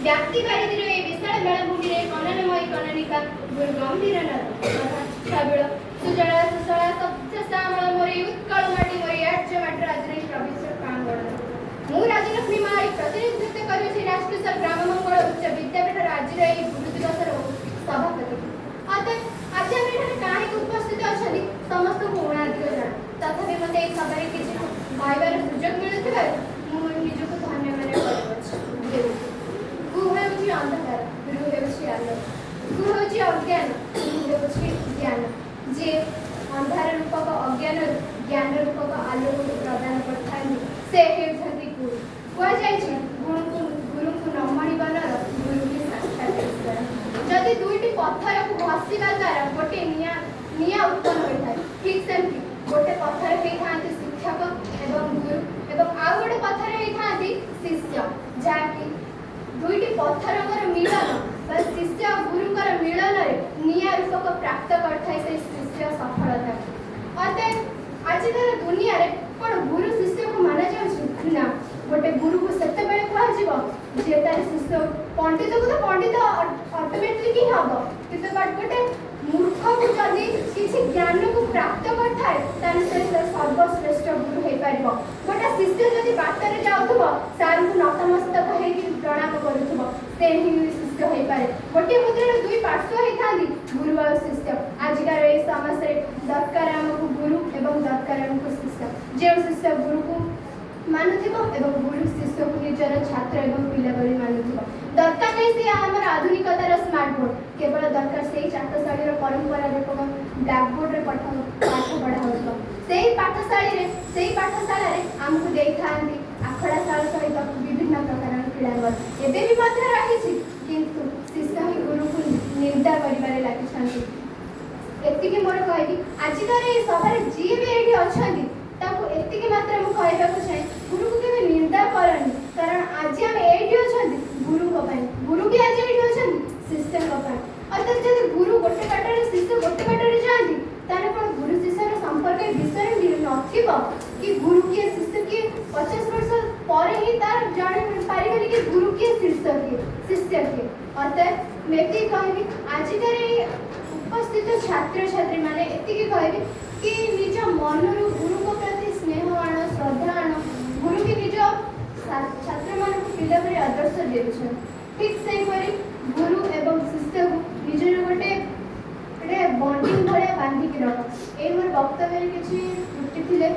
ଜାତିବାରୀର ଏ ବିଶାଳ ବେଳାଭୂମିରେ କନନମୟୀ କନନିକା ଗୁରୁ ଗମ୍ଭୀର ଛାବିଳ ସୁଜଳା ସୁଶଳା ସସ୍ୟଶ୍ୟାମଳ ମୋରି ଉତ୍କଳ ମାଟି ମୋରି ଆର୍ଯ୍ୟ ମାଟିର ଆଜିର ଏହି ପ୍ରବେଶ ପ୍ରାଙ୍ଗଣ ମୁଁ ରାଜଲକ୍ଷ୍ମୀ ମା ଏହି ପ୍ରତିନିଧିତ୍ୱ କରୁଛି ରାଷ୍ଟ୍ରୀୟ ଗ୍ରାମ ମଙ୍ଗଳ ଉଚ୍ଚ ବିଦ୍ୟାପୀଠର ଆଜିର ଏହି ଗୁରୁ ଦିବସର ସଭାପତି। ଆଜି ଆମେ ଏଠାରେ କାହିଁକି ଉପସ୍ଥିତ ଅଛନ୍ତି ସମସ୍ତଙ୍କୁ ଉଣାଧିକ ଜଣା, ତଥାପି ମୋତେ ଏହି ସଭାରେ କିଛି କହିବାର ସୁଯୋଗ ମିଳୁଥିବାରୁ ମୁଁ ନିଜକୁ ଧନ୍ୟ ମନେ କରୁଅଛି। ଗୁ ହେଉଛି ଅନ୍ଧକାର, ରୁ ହେଉଛି ଆଲୋକ, ଗୁ ହେଉଛି ଅଜ୍ଞାନ, ରୁ ହେଉଛି ଜ୍ଞାନ। ଯିଏ ଅନ୍ଧାର ରୂପକ ଅଜ୍ଞାନରୁ ଜ୍ଞାନ ରୂପକ ଆଲୋକକୁ ପ୍ରଦାନ କରିଥାନ୍ତି ସେ ହେଉଛନ୍ତି ଗୁରୁ। କୁହାଯାଇଛି ଗୁରୁଙ୍କୁ ନ ମଣିବ ନର, ଗୁରୁ ହିଁ ସାକ୍ଷାତ ଈଶ୍ୱର। ଯଦି ଦୁଇଟି ପଥରକୁ ଘଷିବା ଦ୍ୱାରା ଗୋଟିଏ ନିଆଁ ଉତ୍ପନ୍ନ ହୋଇଥାଏ, ଠିକ୍ ସେମିତି ଗୋଟେ ପଥର ହେଇଥାନ୍ତି ଶିକ୍ଷକ ଏବଂ ଗୁରୁ ଏବଂ ଆଉ ଗୋଟେ ପଥର ହେଇଥାନ୍ତି ଶିଷ୍ୟ, ଯାହାକି ଦୁଇଟି ପଥରଙ୍କର ମିଳନ ବା ଶିଷ୍ୟ ଓ ଗୁରୁଙ୍କର ମିଳନରେ ନିଆଁ ରୂପକ ପ୍ରାପ୍ତ କରିଥାଏ ସେ ଶିଷ୍ୟ ସଫଳତା। ଅର୍ଥାତ୍ ଆଜିକାର ଦୁନିଆରେ କ'ଣ ଗୁରୁ ଶିଷ୍ୟକୁ ମାନାଯାଉଛି? ନା, ଗୋଟେ ଗୁରୁକୁ ସେତେବେଳେ କୁହାଯିବ ଯିଏ ତାର ଶିଷ୍ୟ, ପଣ୍ଡିତକୁ ତ ପଣ୍ଡିତ ଅଟୋମେଟିକ୍ ହିଁ ହବ, କିନ୍ତୁ ଗୋଟେ ମୂର୍ଖକୁ ଯଦି କିଛି ଜ୍ଞାନକୁ ପ୍ରାପ୍ତ କରିଥାଏ ତାହେଲେ ସେ ସର୍ବଶ୍ରେଷ୍ଠ ଗୁରୁ ହେଇପାରିବ। ଗୋଟେ ଶିଷ୍ୟ ଯଦି ବାଟରେ ଯାଉଥିବ ସାର୍ଙ୍କୁ ନତମସ୍ତକ ହେଇକି ପ୍ରଣାମ କରୁଥିବ ସେ ହିଁ ଶିଷ୍ୟ ହେଇପାରେ। ଗୋଟିଏ ମୁଦ୍ରାର ଦୁଇ ପାର୍ଶ୍ୱ ହେଇଥାନ୍ତି ଗୁରୁ ଆଉ ଶିଷ୍ୟ। ଆଜିକାର ଏହି ସମାଜରେ ଦରକାର ଆମକୁ ଗୁରୁ ଏବଂ ଦରକାର ଆମକୁ ଶିଷ୍ୟ। ଯେଉଁ ଶିଷ୍ୟ ଗୁରୁକୁ ମାନୁଥିବ ଏବଂ ଗୁରୁ ଶିଷ୍ୟକୁ ନିଜର ଛାତ୍ର ଏବଂ ପିଲା ଭଳି ମାନୁଥିବ। ଦରକାର ନାହିଁ ସେ ଆମର ଆଧୁନିକତାର ସ୍ମାର୍ଟ ବୋର୍ଡ, କେବଳ ଦରକାର ସେଇ ଚାଟଶାଳୀର ପରମ୍ପରା ରୂପକ ବ୍ଲାକବୋର୍ଡରେ ପାଠ ପଢ଼ା ହେଉଥିବ। ସେଇ ପାଠଶାଳାରେ ଆମକୁ ଦେଇଥାନ୍ତି ଆଖଡ଼ା ଶାଳ ସହିତ ବିଭିନ୍ନ ପ୍ରକାରର କ୍ରୀଡ଼ାଙ୍ଗନ ଏବେ ବି ମଧ୍ୟ ରହିଛି, କିନ୍ତୁ ଶିଷ୍ୟ ହିଁ ଗୁରୁକୁ ନିନ୍ଦା କରିବାରେ ଲାଗିଛନ୍ତି। ଏତିକି ମୋର କହିବି। ଆଜିକାର ଏହି ସଭାରେ ଯିଏ ବି ଏଇଠି ଅଛନ୍ତି ତାକୁ ଏତିକି ମାତ୍ର ମୁଁ କହିବାକୁ ଚାହେଁ, ଗୁରୁକୁ କେବେ ନିନ୍ଦା କରନି, କାରଣ ଆଜି ଆମେ ଏଇଠି ଅଛନ୍ତି ଗୁରୁଙ୍କ ପାଇଁ, ଗୁରୁ ବି ଆଜି ଏଇଠି ଅଛନ୍ତି ଶିଷ୍ୟଙ୍କ ପାଇଁ। ଅର୍ଥାତ୍ ଯଦି ଗୁରୁ ଗୋଟେ ବାଟରେ ଶିଷ୍ୟ ଗୋଟେ ବାଟରେ ଯାଆନ୍ତି ତାହେଲେ କ'ଣ ଗୁରୁ ଶିଷ୍ୟର ସମ୍ପର୍କ ବିଷୟରେ ନଥିବ କି ଗୁରୁ କିଏ ଶିଷ୍ୟ କିଏ 50 ବର୍ଷ ପରେ ହିଁ ତାର ଜାଣି ପାରିବେନି କି ଗୁରୁ କିଏ ଶିଷ୍ୟ କିଏ। ଅର୍ଥାତ୍ ମୁଁ ଏତିକି କହିବି ଆଜିକାର ଏଇ ଉପସ୍ଥିତ ଛାତ୍ରଛାତ୍ରୀମାନେ ଏତିକି କହିବି କି ନିଜ ମନରୁ ଗୁରୁଙ୍କ ପ୍ରତି ସ୍ନେହ ଆଣ, ଶ୍ରଦ୍ଧା ଆଣ। ଗୁରୁ କି ନିଜ ଛାତ୍ରମାନଙ୍କୁ ପିଲା ଭଳି ଆଦର୍ଶ ଦେଉଛନ୍ତି, ଠିକ୍ ସେହିପରି ଗୁରୁ ଏବଂ ଶିଷ୍ୟକୁ ନିଜର ଗୋଟେ ବଣ୍ଡିଂ ଭଳିଆ ବାନ୍ଧିକି ରଖ। ଏଇ ମୋର ବକ୍ତବ୍ୟରେ କିଛି ତ୍ରୁଟି ଥିଲେ